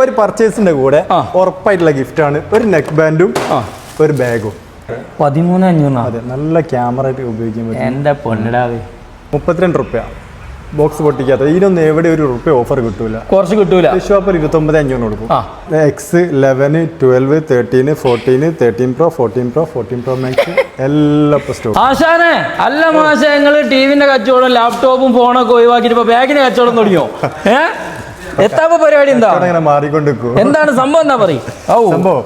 ഒരു പർച്ചേസിന്റെ കൂടെ ഉറപ്പായിട്ടുള്ള ഗിഫ്റ്റാണ് ഒരു നെക്ക് ബാൻഡും ഒരു ബാഗും. 13,500. അതെ, നല്ല ക്യാമറ ആയിട്ട് ഉപയോഗിക്കാൻ പറ്റും. എന്റെ പൊന്നിടാവേ 32 റുപ്യ ബോക്സ് പൊട്ടിക്കാത്ത. ഇതിനൊന്നും എവിടെ ഒരു റുപ്യ ഓഫർ കിട്ടൂല, കുറച്ച് കിട്ടൂല. ഷോപ്പിൽ 29,500 കൊടുക്കും. X 11 12 13 14 13 Pro 14 Pro 14 Pro Max എല്ലാം സ്റ്റോക്ക്. ആശാനെ അല്ല മാഷ, ഞങ്ങള് ടിവിന്റെ കച്ചവടം ലാപ്ടോപ്പും ഫോണൊക്കെ ഒഴിവാക്കിട്ട് ഇപ്പൊ ബാഗിന്റെ കച്ചവടം തുടങ്ങിയോ? എത്താപ്പ പരിപാടി എന്താ? മാറിക്കൊണ്ടിരിക്കും. എന്താണ് സംഭവം? എന്താ പറയും സംഭവം?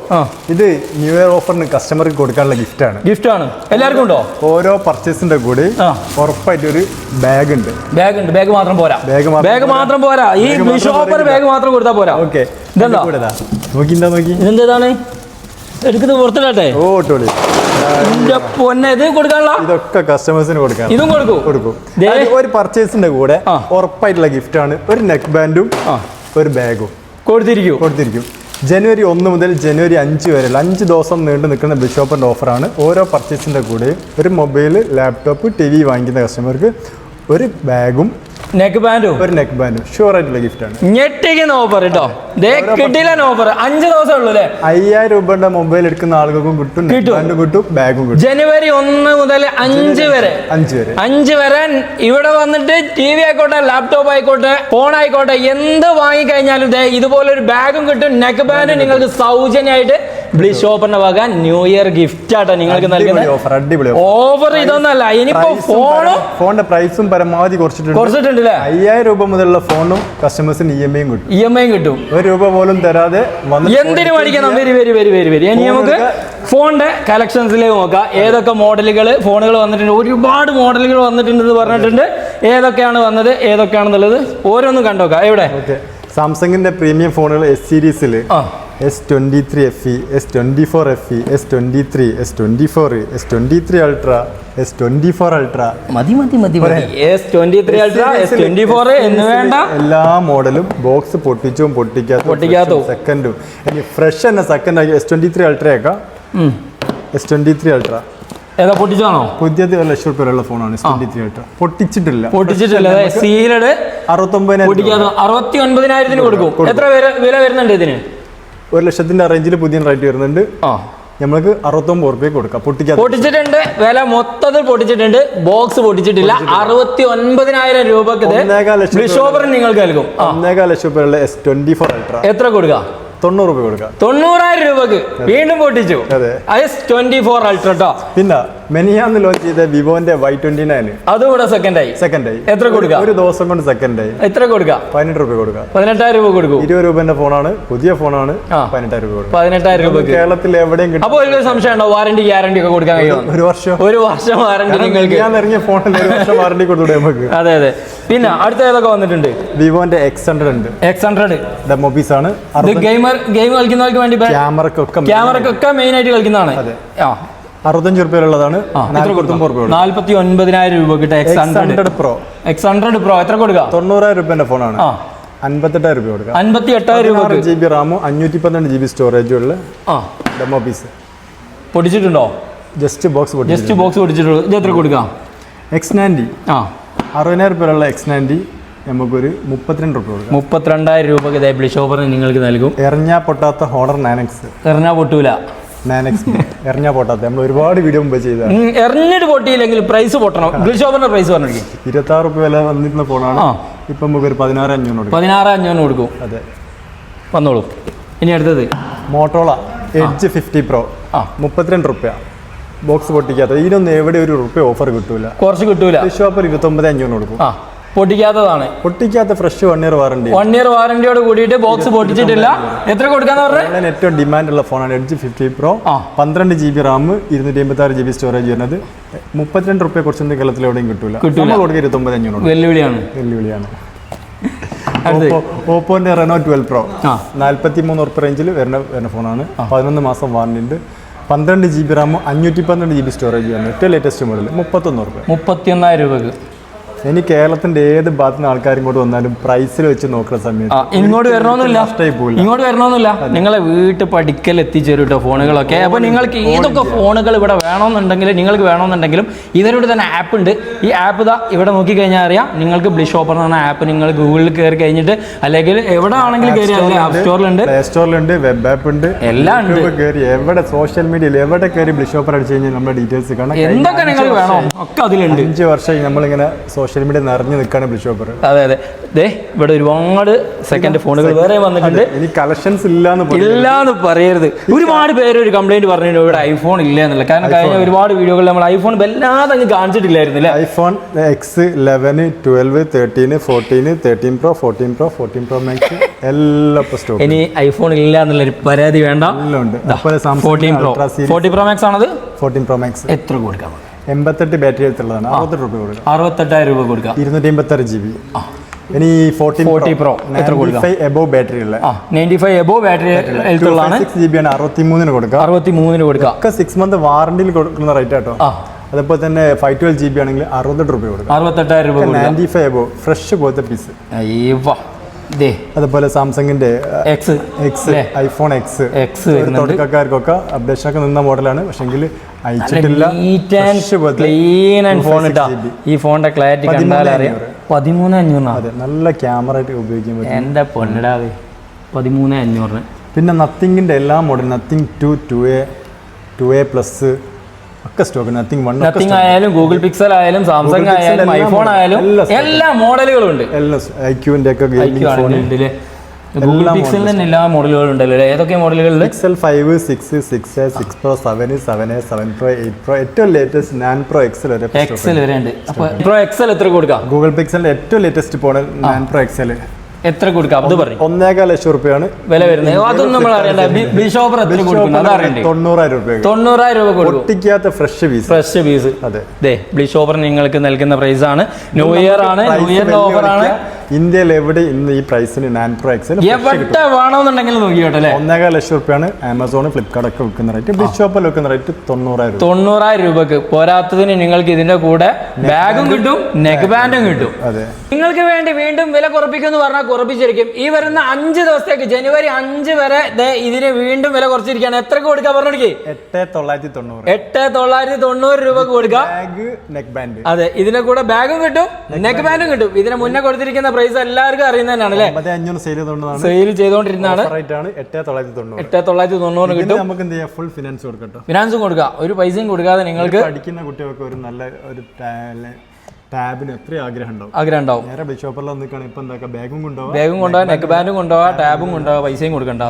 ഇത് ന്യൂ ഇയർ ഓഫറിന് കസ്റ്റമർക്ക് കൊടുക്കാനുള്ള ഗിഫ്റ്റാണ്. ഗിഫ്റ്റാണ് എല്ലാവർക്കും ഉണ്ടോ? ഓരോ പർച്ചേസിന്റെ കൂടെ ഉറപ്പായിട്ട് ഒരു ബാഗ് ഉണ്ട്. ബാഗ് മാത്രം പോരാ. ബാഗ് മാത്രം പോരാ. ഈ ഷോപ്പർ ബാഗ് മാത്രം കൊടുത്താൽ പോരാ. ഓക്കെ, നോക്കി ഇതെന്താണ് എടുക്കുന്നത്? പുറത്തിട്ടെ. ഓ ടോളി പൊന്നെ, ഇത് കൊടുക്കാനുള്ള ഇതൊക്കെ കസ്റ്റമേഴ്സിന് കൊടുക്കാം. ഇതും കൊടുക്കും. ഒരു പർച്ചേസിന്റെ കൂടെ ഉറപ്പായിട്ടുള്ള ഗിഫ്റ്റാണ് ഒരു നെക്ക് ബാൻഡും ഒരു ബാഗും കൊടുത്തിരിക്കും. ജനുവരി 1 മുതൽ ജനുവരി 5 വരെ 5 ദിവസം നീണ്ടു നിൽക്കുന്ന ബിഷോപ്പിന്റെ ഓഫറാണ്. ഓരോ പർച്ചേസിന്റെ കൂടെ ഒരു മൊബൈൽ, ലാപ്ടോപ്പ്, TV വാങ്ങിക്കുന്ന കസ്റ്റമർക്ക് ഒരു ബാഗും നെക്ക് ബാൻഡും ഷുവർ ആയിട്ടുള്ള ഗിഫ്റ്റാണ്. ഞെട്ടിക്കുന്ന ഓഫർ കേട്ടോ. കിട്ടില്ല ഓഫർ. 5 ദിവസം ഉള്ളൂ അല്ലേ? 5000 രൂപയുടെ മൊബൈൽ എടുക്കുന്ന ആളുകൾക്കും കിട്ടും, ബാഗും കിട്ടും. ജനുവരി 1 മുതൽ 5 വരെ ഇവിടെ വന്നിട്ട് TV ആയിക്കോട്ടെ, ലാപ്ടോപ്പ് ആയിക്കോട്ടെ, ഫോൺ ആയിക്കോട്ടെ, എന്ത് വാങ്ങിക്കഴിഞ്ഞാലും ഇതുപോലെ ഒരു ബാഗും കിട്ടും. നെക്ക് ബാൻഡ് നിങ്ങൾക്ക് സൗജന്യമായിട്ട് ബ്ലിസ് ഷോപ്പിന്റെ വക ന്യൂ ഇയർ ഗിഫ്റ്റ് ആട്ടോ നിങ്ങൾക്ക് നൽകുന്നത്. ഓഫർ ഇതൊന്നല്ല. ഇനിയിപ്പോ ഫോണിന്റെ പ്രൈസും പരമാവധി കുറച്ചിട്ടുണ്ട്. 5000 രൂപ മുതലുള്ള ഫോണും കസ്റ്റമേഴ്സിന് EMI കിട്ടും. 1 രൂപ പോലും തരാതെ എന്തിനു മേടിക്കണം? വരി. ഇനി നമുക്ക് ഫോണിന്റെ കളക്ഷൻസിലേക്ക് നോക്കാം. ഏതൊക്കെ ഫോണുകൾ വന്നിട്ടുണ്ട്. ഒരുപാട് മോഡലുകൾ വന്നിട്ടുണ്ടെന്ന് പറഞ്ഞിട്ടുണ്ട്. ഏതൊക്കെയാണ് വന്നത്, ഏതൊക്കെയാണെന്നുള്ളത് ഓരോന്നും കണ്ടോക്കാം. എവിടെ? സാംസങ്ങിന്റെ പ്രീമിയം ഫോണുകൾ S സീരീസിൽ S23 FE, S24 FE, S23, S24, S23 Ultra, S24 Ultra. മതി. S23 Ultra, S24 എന്ന് വേണ്ട. എല്ലാ മോഡലും ബോക്സ് പൊട്ടിക്കാത്ത സെക്കൻഡും. ഇനി ഫ്രഷ് തന്നെ സെക്കൻഡ് ആക്കി S23 Ultra ആക്കാം. S23 Ultra ഏതാ പൊട്ടിച്ചാണോ? പുതിയത് 1 ലക്ഷം രൂപയുള്ള ഫോണാണ് S23 Ultra. പൊട്ടിച്ചിട്ടില്ല. സീലഡ് 69,000 കൊടുക്കും. എത്ര വില വരുന്നുണ്ട് ഇതിന്? 1 ലക്ഷത്തിന്റെ റേഞ്ചിൽ പുതിയ റേറ്റ് വരുന്നുണ്ട്. നമ്മൾക്ക് 69 രൂപ കൊടുക്കാം. പൊട്ടിച്ചിട്ടുണ്ട്. വില മൊത്തത്തിൽ പൊട്ടിച്ചിട്ടുണ്ട്. ബോക്സ് പൊട്ടിച്ചിട്ടില്ല. 69,000 രൂപക്ക് നിങ്ങൾക്ക് നൽകും. 1.5 ലക്ഷം രൂപയുള്ള S24 Ultra എത്ര കൊടുക്കാം? 90 രൂപ കൊടുക്കാം. 90,000 രൂപക്ക് വീണ്ടും പൊട്ടിച്ചു. S24 Ultra. പിന്നെ മെനിയാന്ന് ലോഞ്ച് ചെയ്ത വിവോന്റെ Y29 അതുകൂടെ സെക്കൻഡായി. എത്ര കൊടുക്കാം? ഒരു ദിവസം കൊണ്ട് സെക്കൻഡായി. എത്ര കൊടുക്കാം? 18 രൂപ കൊടുക്കാം. 18,000 രൂപ കൊടുക്കും. 20 രൂപന്റെ ഫോണാണ്, പുതിയ ഫോണാണ്. 18,000 രൂപ കൊടുക്കും. 18,000 രൂപക്ക് കേരളത്തിൽ എവിടെയും കിട്ടും. അപ്പോൾ ഒരു സംശയം ഉണ്ടോ? വാറണ്ടി ഗ്യാരണ്ടി ഒക്കെ കൊടുക്കാൻ കഴിയും? ഒരു വർഷം വാറണ്ടി നിങ്ങൾക്ക്. ഞാൻ ഇറങ്ങിയ ഫോണിൽ 1 വർഷം വാറണ്ടി കൊടുത്തൂടെ നമുക്ക്? അതെ. പിന്നെ അടുത്ത ഏതൊക്കെ വന്നിട്ടുണ്ട്? വിവോന്റെ X100 ഉണ്ട്. X100 ഡെമോ പീസ് ആണ്. ഗെയിം കളിക്കുന്നവർക്ക് വേണ്ടി ക്യാമറക്കൊക്കെ മെയിൻ ആയിട്ട് കളിക്കുന്നതാണ്. 65 രൂപയുള്ളതാണ്. 49,000 രൂപ കിട്ടും. X100 Pro എത്ര കൊടുക്കാം? 90,000 രൂപന്റെ ഫോണാണ്. 58,000 രൂപ കൊടുക്കാം. 58,000 രൂപ. 6 GB റാമും 512 GB സ്റ്റോറേജും ഉള്ള ഡെമോ പീസ്. പൊടിച്ചിട്ടുണ്ടോ? ജസ്റ്റ് ബോക്സ് പൊടിച്ചിട്ടുള്ളൂ. ഇത് എത്ര കൊടുക്കാം? X90 60,000 രൂപയുള്ള X90 നമുക്കൊരു 32 രൂപ കൊടുക്കാം. 32,000 രൂപക്ക് ബ്ലിസ് ഷോപ്പറിന് നിങ്ങൾക്ക് നൽകും. എറിഞ്ഞാ പൊട്ടാത്ത ഹോണർ 9X. എറിഞ്ഞാ പൊട്ടൂല. 9X എറിഞ്ഞാ പൊട്ടാത്ത. നമ്മൾ ഒരുപാട് വീഡിയോ മുമ്പ് ചെയ്ത. എറിഞ്ഞിട്ട് പൊട്ടിയില്ലെങ്കിൽ പ്രൈസ് പൊട്ടണം. ബ്ലിസ് ഷോപ്പറിന്റെ പ്രൈസ് പറഞ്ഞിരിക്കും. 26 രൂപ വില വന്നിരുന്ന ഫോണാണ്. ഇപ്പൊ നമുക്ക് ഒരു 16,500 കൊടുക്കും. അതെ, വന്നോളൂ. ഇനി അടുത്തത് മോട്ടോള Edge 50 Pro 32 രൂപ ബോക്സ് പൊട്ടിക്കാത്ത. ഇതിനൊന്നും എവിടെ ഒരു റുപ്യ ഓഫർ കിട്ടൂല, കുറച്ച് കിട്ടൂല. ഷോപ്പിൽ 29,500 കൊടുക്കും. പൊട്ടിക്കാത്തതാണ്. പൊട്ടിക്കാത്ത ഫ്രഷ് 1 ഇയർ വാറണ്ടി. 1 ഇയർ വാറന്റിയോട് കൂടിയിട്ട് ബോക്സ് പൊട്ടിച്ചിട്ടില്ല. എത്ര കൊടുക്കാന്ന് പറഞ്ഞാൽ ഏറ്റവും ഡിമാൻഡ് ഉള്ള ഫോണാണ് Edge 50 Pro. 12 GB Ram, 256 GB storage വരുന്നത്. 32 രൂപ കുറച്ചൊന്നും കേരളത്തിൽ എവിടെയും കിട്ടൂല. കൊടുക്കുക 29,500. വെല്ലുവിളിയാണ്. ഓപ്പോന്റെ Reno 12 Pro 43 രൂപ റേഞ്ചിൽ വരുന്ന ഫോണാണ്. 11 മാസം വാറണ്ടി ഉണ്ട്. 12 GB റാം, 512 GB സ്റ്റോറേജ് വരുന്നത്. ഏറ്റവും ലേറ്റസ്റ്റ് മോഡൽ 31 രൂപ. 31,000 രൂപക്ക് ഇനി കേരളത്തിന്റെ ഏത് ഭാഗത്തു നിന്ന് ആൾക്കാർ ഇങ്ങോട്ട് വന്നാലും പ്രൈസിൽ വെച്ച് നോക്കുന്ന സമയത്ത് ഇങ്ങോട്ട് വരണമെന്നില്ല നിങ്ങളെ വീട്ടിൽ പഠിക്കൽ എത്തിച്ചേരും കേട്ടോ ഫോണുകളൊക്കെ. അപ്പൊ നിങ്ങൾക്ക് ഏതൊക്കെ ഫോണുകൾ ഇവിടെ വേണമെന്നുണ്ടെങ്കിലും ഇതിലൂടെ തന്നെ ആപ്പ് ഉണ്ട്. ഈ ആപ്പ് ഇതാ ഇവിടെ നോക്കി കഴിഞ്ഞാൽ അറിയാം. നിങ്ങൾക്ക് ബ്ലിഷ് ഷോപ്പർ എന്ന ആപ്പ് നിങ്ങൾ ഗൂഗിളിൽ കയറി കഴിഞ്ഞിട്ട് അല്ലെങ്കിൽ എവിടെ ആണെങ്കിലും കയറി ആപ്പ് സ്റ്റോറിലുണ്ട്, പ്ലേ സ്റ്റോറിലുണ്ട്, വെബ് ആപ്പ് ഉണ്ട്, എല്ലാം ഉണ്ട്. കയറി എവിടെ സോഷ്യൽ മീഡിയയിൽ എവിടെ കയറി ബ്ലിഷ് ഷോപ്പർ അടിച്ചു കഴിഞ്ഞാൽ നമ്മുടെ ഡീറ്റെയിൽസ് കാണാം. എന്തൊക്കെ നിങ്ങൾക്ക് വേണോ ഒക്കെ അതിലുണ്ട്. 5 വർഷമായി നമ്മളിങ്ങനെ സോഷ്യൽ മീഡിയ നിറഞ്ഞു നിൽക്കാണ് ബ്ലിഷ് ഷോപ്പർ. അതെ ദേ ഇവിടെ ഒരുപാട് സെക്കൻഡ് ഫോണുകൾ വേറെ വന്നിട്ടുണ്ട്. ഇനി കളക്ഷൻസ് ഇല്ലാന്ന് പറയരുത്. ഒരുപാട് പേര് ഒരു കംപ്ലൈന്റ് പറഞ്ഞിട്ടുണ്ട് ഇവിടെ ഐഫോൺ ഇല്ല എന്നുള്ള. കാരണം കഴിഞ്ഞ ഒരുപാട് വീഡിയോകളിൽ നമ്മൾ ഐഫോൺ വല്ലാതെ അങ്ങ് കാണിച്ചിട്ടില്ലായിരുന്നില്ല. IPhone X 11, 12, 13, 14, 13 Pro, 14 Pro, 14 Pro Max എല്ലാം സ്റ്റോക്ക്. ഇനി ഐഫോൺ ഇല്ല എന്നുള്ളൊരു പരാതി വേണ്ട. 14 Pro Max ആണത്. 14 Pro Max എത്ര കൊടുക്കാം? 88 ബാറ്ററി എടുത്തുള്ളതാണ്. 68 രൂപ കൊടുക്കാം. 68,000 രൂപ കൊടുക്കാം. 256 GB. ഇനി 40 Pro എത്ര കൊടുക്കാം? 95 എബോവ് ബാറ്ററി ഉള്ള 95 എബോവ് ബാറ്ററി എടുത്തുള്ളതാണ്. 6 GB ആണ്. 63 കൊടുക്കാം. 63 കൊടുക്കാം. ഒക്കെ 6 month വാറണ്ടിയിൽ കൊടുക്കുന്ന റേറ്റ് ആട്ടോ. അതുപോലെ തന്നെ 512 GB ആണെങ്കിൽ 68 രൂപ കൊടുക്കാം. 68,000 രൂപ. 95 എബോവ് ഫ്രഷ് പോലത്തെ പീസ്. അതുപോലെ സാംസങ്ങിന്റെ ഐഫോൺ എക്സ് തുടക്കക്കാർക്കൊക്കെ അപ്ഡേഷൻ ഒക്കെ നിന്ന മോഡലാണ്. പക്ഷെങ്കിൽ അയച്ചിട്ടില്ല. ഈ ഫോണിന്റെ ക്ലാരിറ്റി കണ്ടാൽ അറിയാം. 13,500. അതെ, നല്ല ക്യാമറ ആയിട്ട് ഉപയോഗിക്കാൻ പറ്റും. എന്റെ പൊന്നിടാവേ 13,500. പിന്നെ നത്തിങ്ങിന്റെ എല്ലാ മോഡൽ നത്തിങ് 2, 2A പ്ലസ് ഒക്കെ സ്റ്റോക്ക്. നത്തിങ് ആയാലും ഗൂഗിൾ പിക്സൽ ആയാലും സാംസങ് ആയാലും ഐഫോൺ ആയാലും എല്ലാ മോഡലുകളും ഉണ്ട്. എല്ലാം ഐക്യൂന്റെ ഒക്കെ ഗൂഗിൾ പിക്സലിൽ തന്നെ എല്ലാ മോഡലുകളും ഉണ്ടല്ലോ. ഏതൊക്കെ മോഡലുകളിൽ? Pixel 5, 6, 6A, 6 Pro, 7, 7A, 7 Pro, 8 Pro, ഏറ്റവും ലേറ്റസ്റ്റ് 9 Pro XL വരെ ഉണ്ട്. അപ്പോൾ Pro XL എത്ര കൊടുക്കാം? ഗൂഗിൾ പിക്സലിന്റെ ഏറ്റവും ലേറ്റസ്റ്റ് ഫോൺ 9 Pro XL എത്ര കൊടുക്കാം? അത് പറയും. 1.25 ലക്ഷം രൂപയാണ് വില വരുന്നത്. അതൊന്നും നമ്മൾ അറിയണ്ട. ബിഷോപ്പർ എത്ര കൊടുക്കുന്നത് അത് അറിയണ്ടേ? 90,000 രൂപ. 90,000 രൂപ കൊടുക്കും. പൊട്ടിക്കാത്ത ഫ്രഷ് പീസ്. അതെ, ബിഷോപ്പർ നിങ്ങൾക്ക് നൽകുന്ന പ്രൈസ് ആണ്. ന്യൂ ഇയർ ആണ്, ന്യൂ ഇയറിന്റെ ഓഫർ ആണ്. ഇന്ത്യയിൽ എവിടെ ഇന്ന് ഈ പ്രൈസിന് 9 Pro XL എവിടെ വേണമെന്നുണ്ടെങ്കിൽ നോക്കിയോട്ടെ. 1.25 ലക്ഷം രൂപയാണ് ആമസോൺ, ഫ്ലിപ്കാർട്ട് ഒക്കെ വിൽക്കുന്ന റേറ്റ്. ബിഷോപ്പിൽ വിൽക്കുന്ന റേറ്റ് 90,000 രൂപക്ക്. പോരാത്തതിന് നിങ്ങൾക്ക് ഇതിന്റെ കൂടെ ബാഗും കിട്ടും, നെക്ക് ബാൻഡും കിട്ടും. അതെ, നിങ്ങൾക്ക് വേണ്ടി വീണ്ടും വില കുറപ്പിക്കുമെന്ന് പറഞ്ഞാൽ കുറപ്പിച്ചിരിക്കും. ഈ വരുന്ന 5 ദിവസത്തേക്ക് ജനുവരി 5 വരെ ഇതിന് വീണ്ടും വില കുറച്ചിരിക്കുകയാണ്. എത്രക്ക് കൊടുക്കാം പറഞ്ഞിരിക്കേ? 8,990 രൂപക്ക് കൊടുക്കാം. അതെ, ഇതിന്റെ കൂടെ ബാഗും കിട്ടും, നെക്ക് ബാൻഡും കിട്ടും. ഇതിന് മുന്നേ കൊടുത്തിരിക്കുന്ന പ്രൈസ് എല്ലാവർക്കും അറിയുന്നതന്നെയാണ് അല്ലേ? സെയിൽ ചെയ്തോണ്ടിരുന്നതാണ്. 8,990 കിട്ടും. ഫിനാൻസും കൊടുക്കാം. ഒരു പൈസയും കൊടുക്കാതെ നിങ്ങൾക്ക് പഠിക്കുന്ന കുട്ടികൾക്ക് ഒരു നല്ല ഒരു ടാബിന് എത്ര ആഗ്രഹം ഉണ്ടാവും. നേരെ ബിഷോപ്പറിൽ നിൽക്കുകയാണ്. ഇപ്പൊ എന്താ ബാഗും കൊണ്ടുപോകാം, നെക്ക് ബാൻഡും കൊണ്ടുപോകാം, ടാബും കൊണ്ടുപോകാം, പൈസയും കൊടുക്കണ്ട.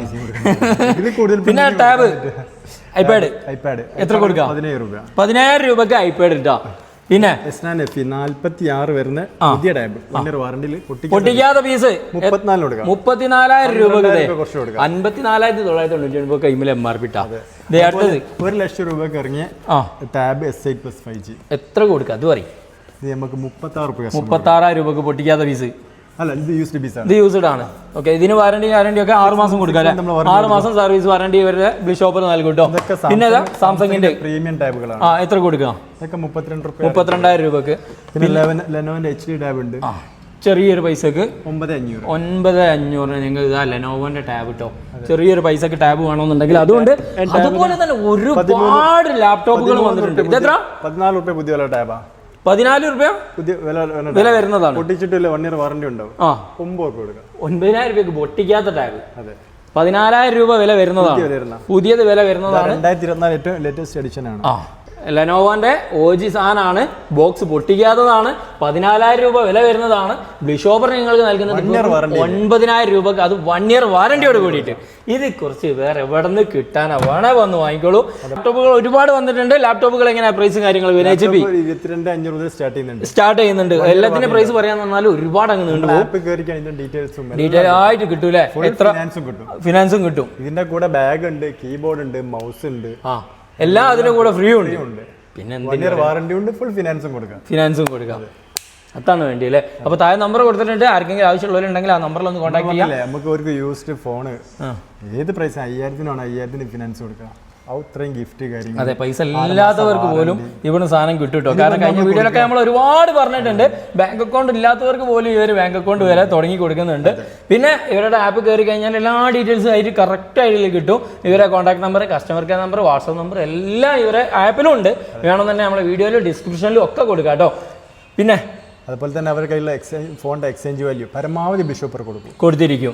പിന്നെ ടാബ് ഐപാഡ് എത്ര കൊടുക്കാം? 17,000 രൂപക്ക് ഐപാഡ് ഇട്ടാ. പിന്നെ 46 വരുന്ന പുതിയ ടാബ് വാറണ്ടിയിൽ പൊട്ടിക്കാത്ത പീസ് 34,000 രൂപ. 54,990 കൈമിൽ MRP ഇട്ടാ. അടുത്തത് 1 ലക്ഷം രൂപക്ക് ഇറങ്ങിയ ടാബ് S8 Plus 5G എത്ര കൊടുക്കാം? അത് പറയും. നമുക്ക് 36,000 രൂപക്ക് പൊട്ടിക്കാത്ത പീസ്. അല്ല, ഇത് യൂസ്ഡ് ആണ്. ഓക്കെ, ഇതിന് വാറണ്ടി ഒക്കെ 6 മാസം കൊടുക്കാം. 6 മാസം സർവീസ് വാറണ്ടി ഇവരുടെ ഷോപ്പിൽ നൽകും കേട്ടോ. പിന്നെ സാംസങ്ങിന്റെ പ്രീമിയം ടാബുകളാണ്. എത്ര കൊടുക്കാം? 32,000 രൂപക്ക്. ലെനോവിന്റെ HD ടാബ് ഉണ്ട്. ചെറിയൊരു പൈസക്ക് 9,500 നിങ്ങൾക്ക് ഇതാ ലെനോവോന്റെ ടാബ് കിട്ടോ. ചെറിയൊരു പൈസക്ക് ടാബ് വേണമെന്നുണ്ടെങ്കിൽ അതുകൊണ്ട്. അതുപോലെ തന്നെ ഒരുപാട് ലാപ്ടോപ്പുകൾ വന്നിട്ടുണ്ട്. ഇതെത്ര? 14 രൂപ പുതിയ ടാബാ. 14 രൂപ വില വരുന്നതാണ്. പൊട്ടിച്ചിട്ടില്ല, 1 ഇയർ വാറണ്ടി ഉണ്ടാവും. 9,000 രൂപയ്ക്ക് പൊട്ടിക്കാത്ത ടാബ്. 14,000 രൂപ വില വരുന്നതാണ്. പുതിയത് വില വരുന്നതാണ്. 2024 ഏറ്റവും ലേറ്റസ്റ്റ് എഡിഷൻ ആണ്. ലെനോവോന്റെ OG സാധനമാണ്. ബോക്സ് പൊട്ടിക്കാത്തതാണ്. 14,000 രൂപ വില വരുന്നതാണ്. ബിഷോപ്പർ നിങ്ങൾക്ക് നൽകുന്നത് 9,000 രൂപക്ക്. അത് 1 ഇയർ വാറണ്ടിയോട് കൂടിയിട്ട്. ഇത് കുറച്ച് വേറെ എവിടെ നിന്ന് കിട്ടാനാ? വേണേ വന്ന് വാങ്ങിക്കോളൂ. ലാപ്ടോപ്പുകൾ ഒരുപാട് വന്നിട്ടുണ്ട്. ലാപ്ടോപ്പുകൾ എങ്ങനെയാ പ്രൈസും കാര്യങ്ങളും? 22,500 സ്റ്റാർട്ട് ചെയ്യുന്നുണ്ട്. എല്ലാത്തിന്റെ പ്രൈസ് പറയാന്ന് പറഞ്ഞാൽ ഒരുപാട് അങ്ങ് നീണ്ടു പോകും. ഡീറ്റെയിൽ ആയിട്ട് കിട്ടൂലേ? എത്ര ഫിനാൻസും കിട്ടും. ഇതിന്റെ കൂടെ ബാഗ് ഉണ്ട്, കീബോർഡ് ഉണ്ട്, മൗസ് ഉണ്ട്. എല്ലാം അതിന്റെ കൂടെ ഫ്രീ ഉണ്ട്. പിന്നെ വാറണ്ടി ഉണ്ട്, ഫുൾ ഫിനാൻസും കൊടുക്കാം. അതാണ് വേണ്ടി അല്ലേ? അപ്പൊ താഴെ നമ്പർ കൊടുത്തിട്ടുണ്ട്. ആർക്കെങ്കിലും ആവശ്യമുള്ളവരുണ്ടെങ്കിൽ ആ നമ്പറിൽ ഒന്ന് കോൺടാക്ട് ചെയ്യാം. നമുക്ക് ഒരു യൂസ്ഡ് ഫോണ് ഏത് പ്രൈസ് 5,000 ഫിനാൻസ് കൊടുക്കാം. അത്രയും ഗിഫ്റ്റ് കാര്യങ്ങൾ. അതെ, പൈസ ഇല്ലാത്തവർക്ക് പോലും ഇവിടെ സാധനം കിട്ടും കേട്ടോ. കാരണം കഴിഞ്ഞ വീഡിയോയിലൊക്കെ നമ്മൾ ഒരുപാട് പറഞ്ഞിട്ടുണ്ട്, ബാങ്ക് അക്കൗണ്ട് ഇല്ലാത്തവർക്ക് പോലും ഇവർ ബാങ്ക് അക്കൗണ്ട് വരെ തുടങ്ങി കൊടുക്കുന്നുണ്ട്. പിന്നെ ഇവരുടെ ആപ്പ് കയറി കഴിഞ്ഞാൽ എല്ലാ ഡീറ്റെയിൽസും ആയിട്ട് കറക്റ്റ് ആയിട്ട് കിട്ടും. ഇവരെ contact number, customer care number, WhatsApp number എല്ലാം ഇവരെ ആപ്പിലും ഉണ്ട്. വേണമെന്നുണ്ടെങ്കിൽ നമ്മുടെ വീഡിയോയിലും ഡിസ്ക്രിപ്ഷനിലും ഒക്കെ കൊടുക്കാം കേട്ടോ. പിന്നെ അതുപോലെ തന്നെ അവരുടെ കയ്യിലുള്ള ഫോണിന്റെ എക്സ്ചേഞ്ച് വാല്യൂ പരമാവധി ബിഷോപ്പർ കൊടുത്തിരിക്കും.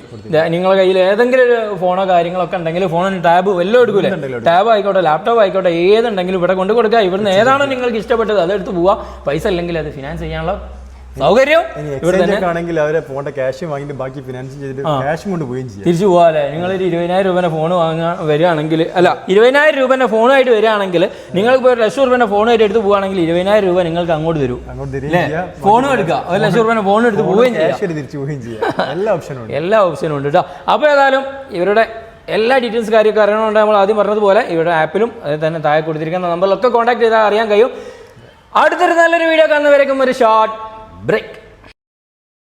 നിങ്ങളുടെ കയ്യിൽ ഏതെങ്കിലും ഒരു ഫോണോ കാര്യങ്ങളൊക്കെ ഉണ്ടെങ്കിൽ, ഫോണിന് ടാബ് വല്ലതും എടുക്കൂലേ, ടാബ് ആയിക്കോട്ടെ ലാപ്ടോപ്പ് ആയിക്കോട്ടെ ഏതുണ്ടെങ്കിലും ഇവിടെ കൊണ്ട് കൊടുക്കുക. ഇവിടുന്ന് ഏതാണോ നിങ്ങൾക്ക് ഇഷ്ടപ്പെട്ടത് അതെടുത്ത് പോവാ. പൈസ അല്ലെങ്കിൽ അത് ഫിനാൻസ് ചെയ്യാനുള്ള സൗകര്യം ആണെങ്കിൽ അവരെ ഫോണിന്റെ ക്യാഷ് വാങ്ങിയിട്ട് ബാക്കി ഫിനാൻസ് ചെയ്തിട്ട് ക്യാഷും കൊണ്ട് പോവുകയും ചെയ്യാം. തിരിച്ചു പോകാല്ലേ. നിങ്ങളൊരു 20,000 രൂപേന്റെ ഫോൺ വാങ്ങാൻ വരികയാണെങ്കിൽ, അല്ല 20,000 രൂപേന്റെ ഫോണായിട്ട് വരികയാണെങ്കിൽ, നിങ്ങൾക്ക് ഇപ്പോൾ 1,00,000 രൂപേന്റെ ഫോണായിട്ട് എടുത്ത് പോവുകയാണെങ്കിൽ 20,000 രൂപ നിങ്ങൾക്ക് അങ്ങോട്ട് തരും. ഫോണും എടുക്കുക, 1,00,000 രൂപേന്റെ ഫോൺ എടുത്ത് പോവുകയും ചെയ്യാം. എല്ലാ ഓപ്ഷനും ഉണ്ട് കേട്ടോ. അപ്പോൾ ഏതായാലും ഇവരുടെ എല്ലാ ഡീറ്റെയിൽസ് കാര്യമൊക്കെ അറിയണമെന്നുണ്ട് നമ്മൾ ആദ്യം പറഞ്ഞതുപോലെ ഇവരുടെ ആപ്പിലും അതിൽ തന്നെ താഴെ കൊടുത്തിരിക്കുന്ന നമ്പറിലൊക്കെ കോൺടാക്ട് ചെയ്താൽ അറിയാൻ കഴിയും. അടുത്തൊരു നല്ലൊരു വീഡിയോ കാണുന്നവരേക്കും ഒരു ഷോർട്ട് break.